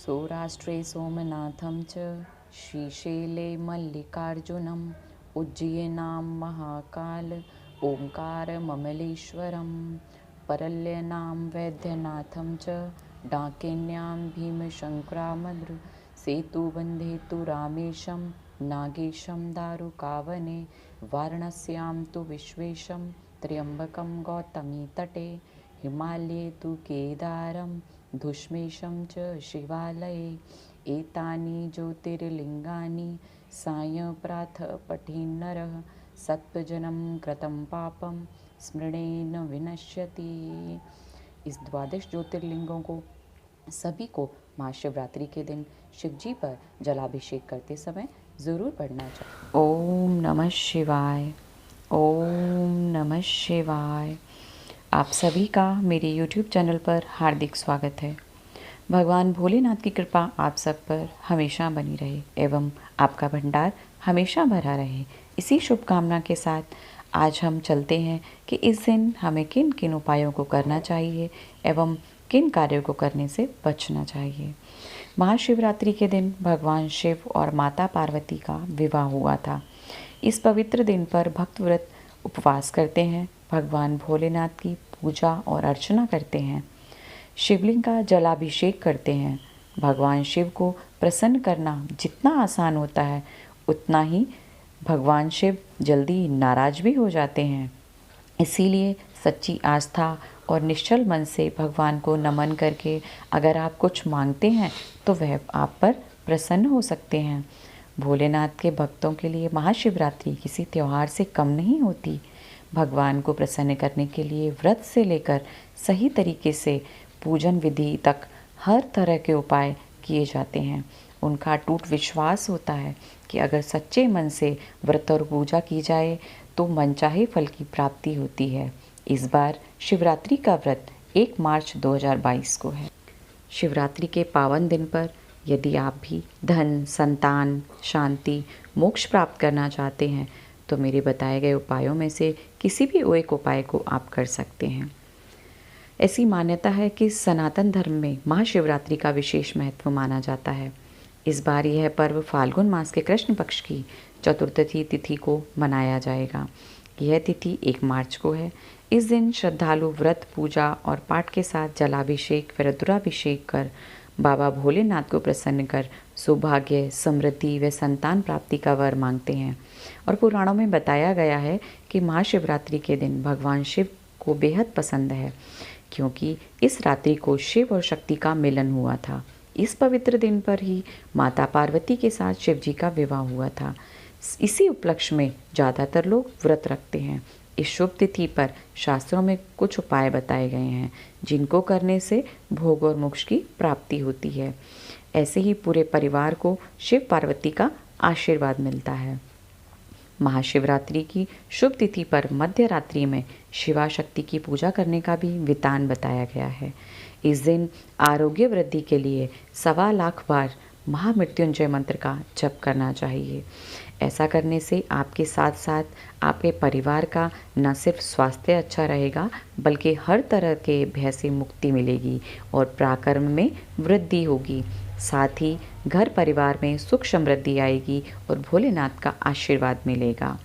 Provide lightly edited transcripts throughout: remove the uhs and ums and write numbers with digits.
सौराष्ट्रे सोमनाथं च श्रीशैले मल्लिकार्जुनम् उज्जयिनां महाकाल ओंकारममलेश्वरं परल्यनां वैद्यनाथं च डाकिन्यां भीमशङ्करामद्र सेतुबन्धे तु रामेशं नागेशं दारुकावने वाराणस्यां तु विश्वेशं त्र्यम्बकं गौतमीतटे हिमालये तु केदारं धुष्मेशं च शिवालये एतानि ज्योतिर्लिङ्गानि सायं पठेन्नरः सत्वजनं कृतं पापं स्मरणेन विनश्यति। इस द्वादश ज्योतिर्लिंगों को सभी को महाशिवरात्रि के दिन शिवजी पर जलाभिषेक करते समय ज़रूर पढ़ना चाहिए। ओम नमः शिवाय, ओम नमः शिवाय। आप सभी का मेरे YouTube चैनल पर हार्दिक स्वागत है। भगवान भोलेनाथ की कृपा आप सब पर हमेशा बनी रहे एवं आपका भंडार हमेशा भरा रहे, इसी शुभकामना के साथ आज हम चलते हैं कि इस दिन हमें किन किन उपायों को करना चाहिए एवं किन कार्यों को करने से बचना चाहिए। महाशिवरात्रि के दिन भगवान शिव और माता पार्वती का विवाह हुआ था। इस पवित्र दिन पर भक्त व्रत उपवास करते हैं, भगवान भोलेनाथ की पूजा और अर्चना करते हैं, शिवलिंग का जलाभिषेक करते हैं। भगवान शिव को प्रसन्न करना जितना आसान होता है उतना ही भगवान शिव जल्दी नाराज भी हो जाते हैं। इसीलिए सच्ची आस्था और निश्चल मन से भगवान को नमन करके अगर आप कुछ मांगते हैं तो वह आप पर प्रसन्न हो सकते हैं। भोलेनाथ के भक्तों के लिए महाशिवरात्रि किसी त्यौहार से कम नहीं होती। भगवान को प्रसन्न करने के लिए व्रत से लेकर सही तरीके से पूजन विधि तक हर तरह के उपाय किए जाते हैं। उनका अटूट विश्वास होता है कि अगर सच्चे मन से व्रत और पूजा की जाए तो मनचाहे फल की प्राप्ति होती है। इस बार शिवरात्रि का व्रत 1 मार्च 2022 को है। शिवरात्रि के पावन दिन पर यदि आप भी धन, संतान, शांति, मोक्ष प्राप्त करना चाहते हैं तो मेरे बताए गए उपायों में से किसी भी एक उपाय को आप कर सकते हैं। ऐसी मान्यता है कि सनातन धर्म में महाशिवरात्रि का विशेष महत्व माना जाता है। इस बार यह पर्व फाल्गुन मास के कृष्ण पक्ष की चतुर्थी तिथि को मनाया जाएगा। यह तिथि 1 मार्च को है। इस दिन श्रद्धालु व्रत, पूजा और पाठ के साथ जलाभिषेक व रुद्राभिषेक कर बाबा भोलेनाथ को प्रसन्न कर सौभाग्य, समृद्धि व संतान प्राप्ति का वर मांगते हैं। और पुराणों में बताया गया है कि महाशिवरात्रि के दिन भगवान शिव को बेहद पसंद है, क्योंकि इस रात्रि को शिव और शक्ति का मिलन हुआ था। इस पवित्र दिन पर ही माता पार्वती के साथ शिव जी का विवाह हुआ था। इसी उपलक्ष्य में ज़्यादातर लोग व्रत रखते हैं। इस शुभ तिथि पर शास्त्रों में कुछ उपाय बताए गए हैं जिनको करने से भोग और मोक्ष की प्राप्ति होती है। ऐसे ही पूरे परिवार को शिव पार्वती का आशीर्वाद मिलता है। महाशिवरात्रि की शुभ तिथि पर मध्य रात्रि में शिवा शक्ति की पूजा करने का भी विधान बताया गया है। इस दिन आरोग्य वृद्धि के लिए 1.25 लाख बार महामृत्युंजय मंत्र का जप करना चाहिए। ऐसा करने से आपके साथ साथ आपके परिवार का न सिर्फ स्वास्थ्य अच्छा रहेगा बल्कि हर तरह के भय से मुक्ति मिलेगी और पराक्रम में वृद्धि होगी। साथ ही घर परिवार में सुख समृद्धि आएगी और भोलेनाथ का आशीर्वाद मिलेगा।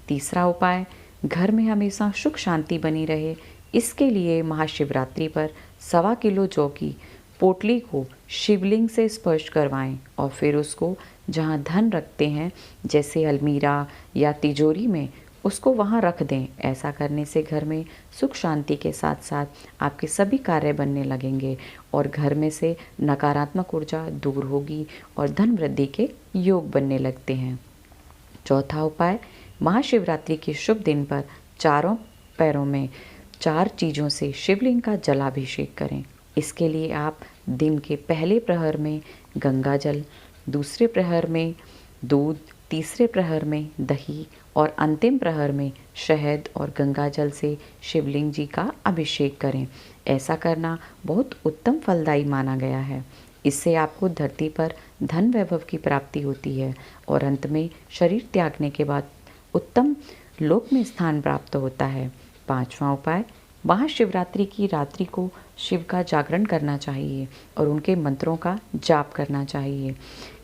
तीसरा उपाय, घर में हमेशा सुख शांति बनी रहे, इसके लिए महाशिवरात्रि पर 1.25 किलो जौ की पोटली को शिवलिंग से स्पर्श करवाएं और फिर उसको जहां धन रखते हैं जैसे अलमीरा या तिजोरी में उसको वहां रख दें। ऐसा करने से घर में सुख शांति के साथ साथ आपके सभी कार्य बनने लगेंगे और घर में से नकारात्मक ऊर्जा दूर होगी और धन वृद्धि के योग बनने लगते हैं। चौथा उपाय, महाशिवरात्रि के शुभ दिन पर चारों पैरों में 4 चीज़ों से शिवलिंग का जलाभिषेक करें। इसके लिए आप दिन के पहले प्रहर में गंगा जल, दूसरे प्रहर में दूध, तीसरे प्रहर में दही और अंतिम प्रहर में शहद और गंगा जल से शिवलिंग जी का अभिषेक करें। ऐसा करना बहुत उत्तम फलदायी माना गया है। इससे आपको धरती पर धन वैभव की प्राप्ति होती है और अंत में शरीर त्यागने के बाद उत्तम लोक में स्थान प्राप्त होता है। 5वां उपाय, महाशिवरात्रि की रात्रि को शिव का जागरण करना चाहिए और उनके मंत्रों का जाप करना चाहिए।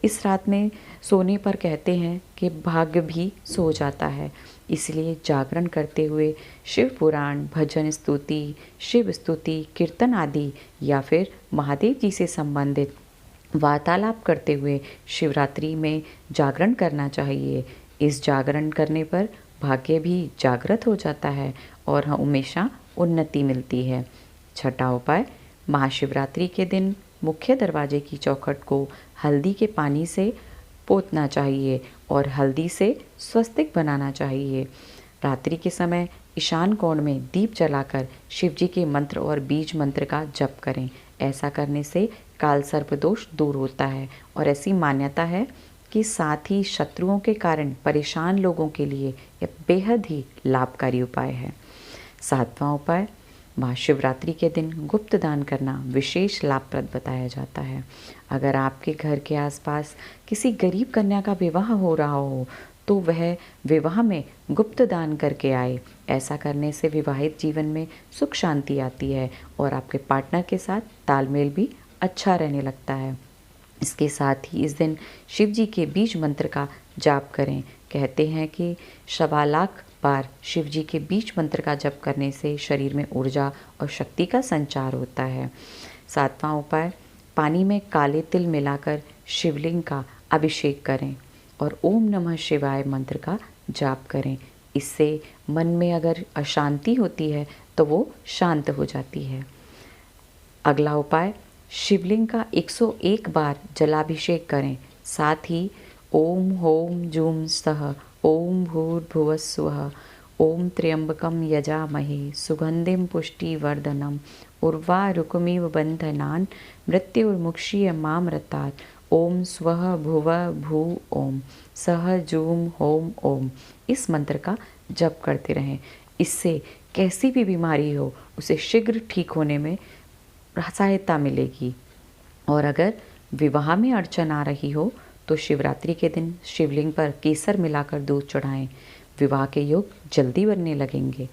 इस रात में सोने पर कहते हैं कि भाग्य भी सो जाता है, इसलिए जागरण करते हुए शिव पुराण, भजन स्तुति, शिव स्तुति, कीर्तन आदि या फिर महादेव जी से संबंधित वार्तालाप करते हुए शिवरात्रि में जागरण करना चाहिए। इस जागरण करने पर भाग्य भी जागृत हो जाता है और हमेशा उन्नति मिलती है। छठा उपाय, महाशिवरात्रि के दिन मुख्य दरवाजे की चौखट को हल्दी के पानी से पोतना चाहिए और हल्दी से स्वस्तिक बनाना चाहिए। रात्रि के समय ईशान कोण में दीप जलाकर शिव जी के मंत्र और बीज मंत्र का जप करें। ऐसा करने से काल सर्प दोष दूर होता है और ऐसी मान्यता है कि साथ ही शत्रुओं के कारण परेशान लोगों के लिए यह बेहद ही लाभकारी उपाय है। सातवां उपाय, महाशिवरात्रि के दिन गुप्त दान करना विशेष लाभप्रद बताया जाता है। अगर आपके घर के आसपास किसी गरीब कन्या का विवाह हो रहा हो तो वह विवाह में गुप्त दान करके आए। ऐसा करने से विवाहित जीवन में सुख शांति आती है और आपके पार्टनर के साथ तालमेल भी अच्छा रहने लगता है। इसके साथ ही इस दिन शिव जी के बीज मंत्र का जाप करें। कहते हैं कि 1.25 लाख बार शिव जी के बीज मंत्र का जप करने से शरीर में ऊर्जा और शक्ति का संचार होता है। सातवां उपाय, पानी में काले तिल मिलाकर शिवलिंग का अभिषेक करें और ओम नमः शिवाय मंत्र का जाप करें। इससे मन में अगर अशांति होती है तो वो शांत हो जाती है। अगला उपाय, शिवलिंग का 101 बार जलाभिषेक करें। साथ ही ओम होम जूम सह ओम भूर्भुवस्सुवः ओम त्र्यंबकम यजामहे सुगंधिम पुष्टिवर्धनम उर्वारुकमिव बंधनान् मृत्युर्मुक्षीयमामृतात् ओम स्वः भुव भू ओम सह जूम होम ओम, इस मंत्र का जप करते रहें। इससे कैसी भी बीमारी हो उसे शीघ्र ठीक होने में सहायता मिलेगी। और अगर विवाह में अड़चन आ रही हो तो शिवरात्रि के दिन शिवलिंग पर केसर मिलाकर दूध चढ़ाएं। विवाह के योग जल्दी बनने लगेंगे।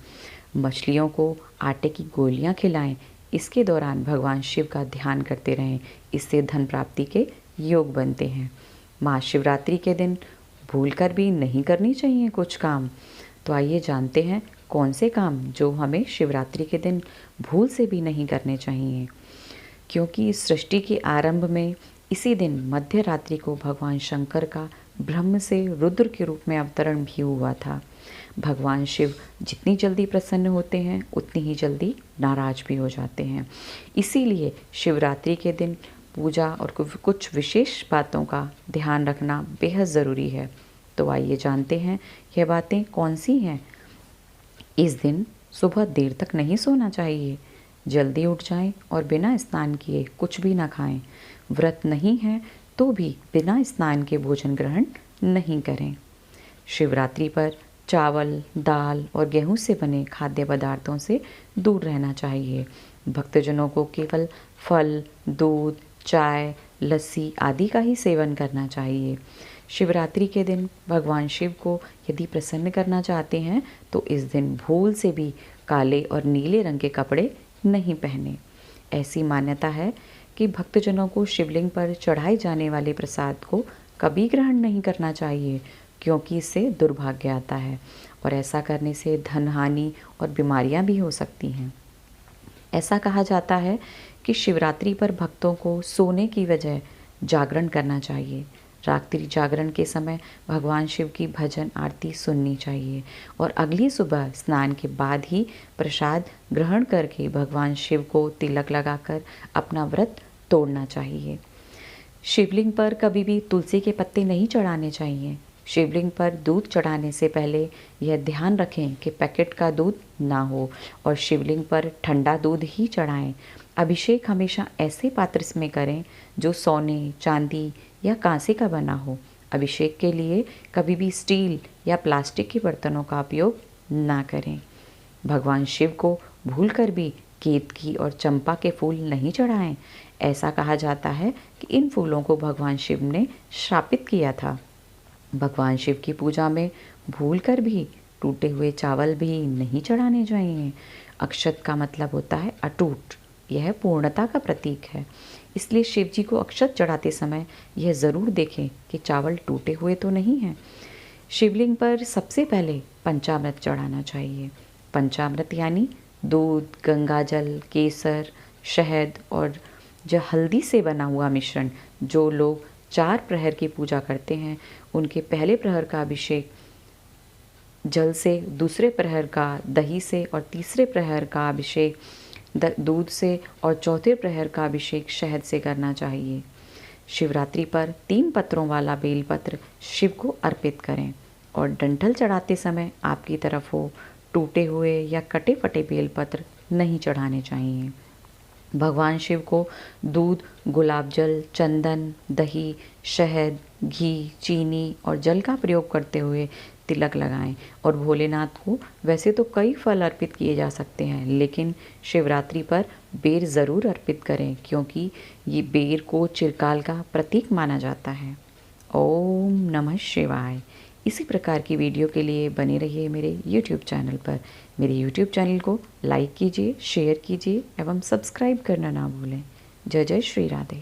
मछलियों को आटे की गोलियां खिलाएं। इसके दौरान भगवान शिव का ध्यान करते रहें। इससे धन प्राप्ति के योग बनते हैं। महाशिवरात्रि के दिन भूलकर भी नहीं करनी चाहिए कुछ काम। तो आइए जानते हैं कौन से काम जो हमें शिवरात्रि के दिन भूल से भी नहीं करने चाहिए। क्योंकि इस सृष्टि के आरंभ में इसी दिन मध्य रात्रि को भगवान शंकर का ब्रह्म से रुद्र के रूप में अवतरण भी हुआ था। भगवान शिव जितनी जल्दी प्रसन्न होते हैं उतनी ही जल्दी नाराज भी हो जाते हैं। इसीलिए शिवरात्रि के दिन पूजा और कुछ विशेष बातों का ध्यान रखना बेहद ज़रूरी है। तो आइए जानते हैं यह बातें कौन सी हैं। इस दिन सुबह देर तक नहीं सोना चाहिए। जल्दी उठ जाएं और बिना स्नान किए कुछ भी ना खाएं। व्रत नहीं है तो भी बिना स्नान के भोजन ग्रहण नहीं करें। शिवरात्रि पर चावल, दाल और गेहूं से बने खाद्य पदार्थों से दूर रहना चाहिए। भक्तजनों को केवल फल, दूध, चाय, लस्सी आदि का ही सेवन करना चाहिए। शिवरात्रि के दिन भगवान शिव को यदि प्रसन्न करना चाहते हैं तो इस दिन भूल से भी काले और नीले रंग के कपड़े नहीं पहने। ऐसी मान्यता है कि भक्तजनों को शिवलिंग पर चढ़ाए जाने वाले प्रसाद को कभी ग्रहण नहीं करना चाहिए, क्योंकि इससे दुर्भाग्य आता है और ऐसा करने से धन हानि और बीमारियां भी हो सकती हैं। ऐसा कहा जाता है कि शिवरात्रि पर भक्तों को सोने की बजाय जागरण करना चाहिए। रात्रि जागरण के समय भगवान शिव की भजन आरती सुननी चाहिए और अगली सुबह स्नान के बाद ही प्रसाद ग्रहण करके भगवान शिव को तिलक लगाकर अपना व्रत तोड़ना चाहिए। शिवलिंग पर कभी भी तुलसी के पत्ते नहीं चढ़ाने चाहिए। शिवलिंग पर दूध चढ़ाने से पहले यह ध्यान रखें कि पैकेट का दूध ना हो और शिवलिंग पर ठंडा दूध ही चढ़ाएं। अभिषेक हमेशा ऐसे पात्र में करें जो सोने, चांदी या कांसे का बना हो। अभिषेक के लिए कभी भी स्टील या प्लास्टिक के बर्तनों का उपयोग ना करें। भगवान शिव को भूलकर भी केतकी और चंपा के फूल नहीं चढ़ाएं। ऐसा कहा जाता है कि इन फूलों को भगवान शिव ने श्रापित किया था। भगवान शिव की पूजा में भूलकर भी टूटे हुए चावल भी नहीं चढ़ाने चाहिए। अक्षत का मतलब होता है अटूट, यह पूर्णता का प्रतीक है। इसलिए शिव जी को अक्षत चढ़ाते समय यह ज़रूर देखें कि चावल टूटे हुए तो नहीं हैं। शिवलिंग पर सबसे पहले पंचामृत चढ़ाना चाहिए। पंचामृत यानी दूध, गंगाजल, केसर, शहद और जो हल्दी से बना हुआ मिश्रण। जो लोग 4 प्रहर की पूजा करते हैं उनके पहले प्रहर का अभिषेक जल से, दूसरे प्रहर का दही से और तीसरे प्रहर का अभिषेक दूध से और चौथे प्रहर का अभिषेक शहद से करना चाहिए। शिवरात्रि पर 3 पत्रों वाला बेलपत्र शिव को अर्पित करें और डंठल चढ़ाते समय आपकी तरफ हो टूटे हुए या कटे फटे बेलपत्र नहीं चढ़ाने चाहिए। भगवान शिव को दूध, गुलाब जल, चंदन, दही, शहद, घी, चीनी और जल का प्रयोग करते हुए तिलक लगाएं। और भोलेनाथ को वैसे तो कई फल अर्पित किए जा सकते हैं, लेकिन शिवरात्रि पर बेर ज़रूर अर्पित करें, क्योंकि ये बेर को चिरकाल का प्रतीक माना जाता है। ओम नमः शिवाय। इसी प्रकार की वीडियो के लिए बने रहिए मेरे YouTube चैनल पर। मेरे YouTube चैनल को लाइक कीजिए, शेयर कीजिए एवं सब्सक्राइब करना ना भूलें। जय जय श्री राधे।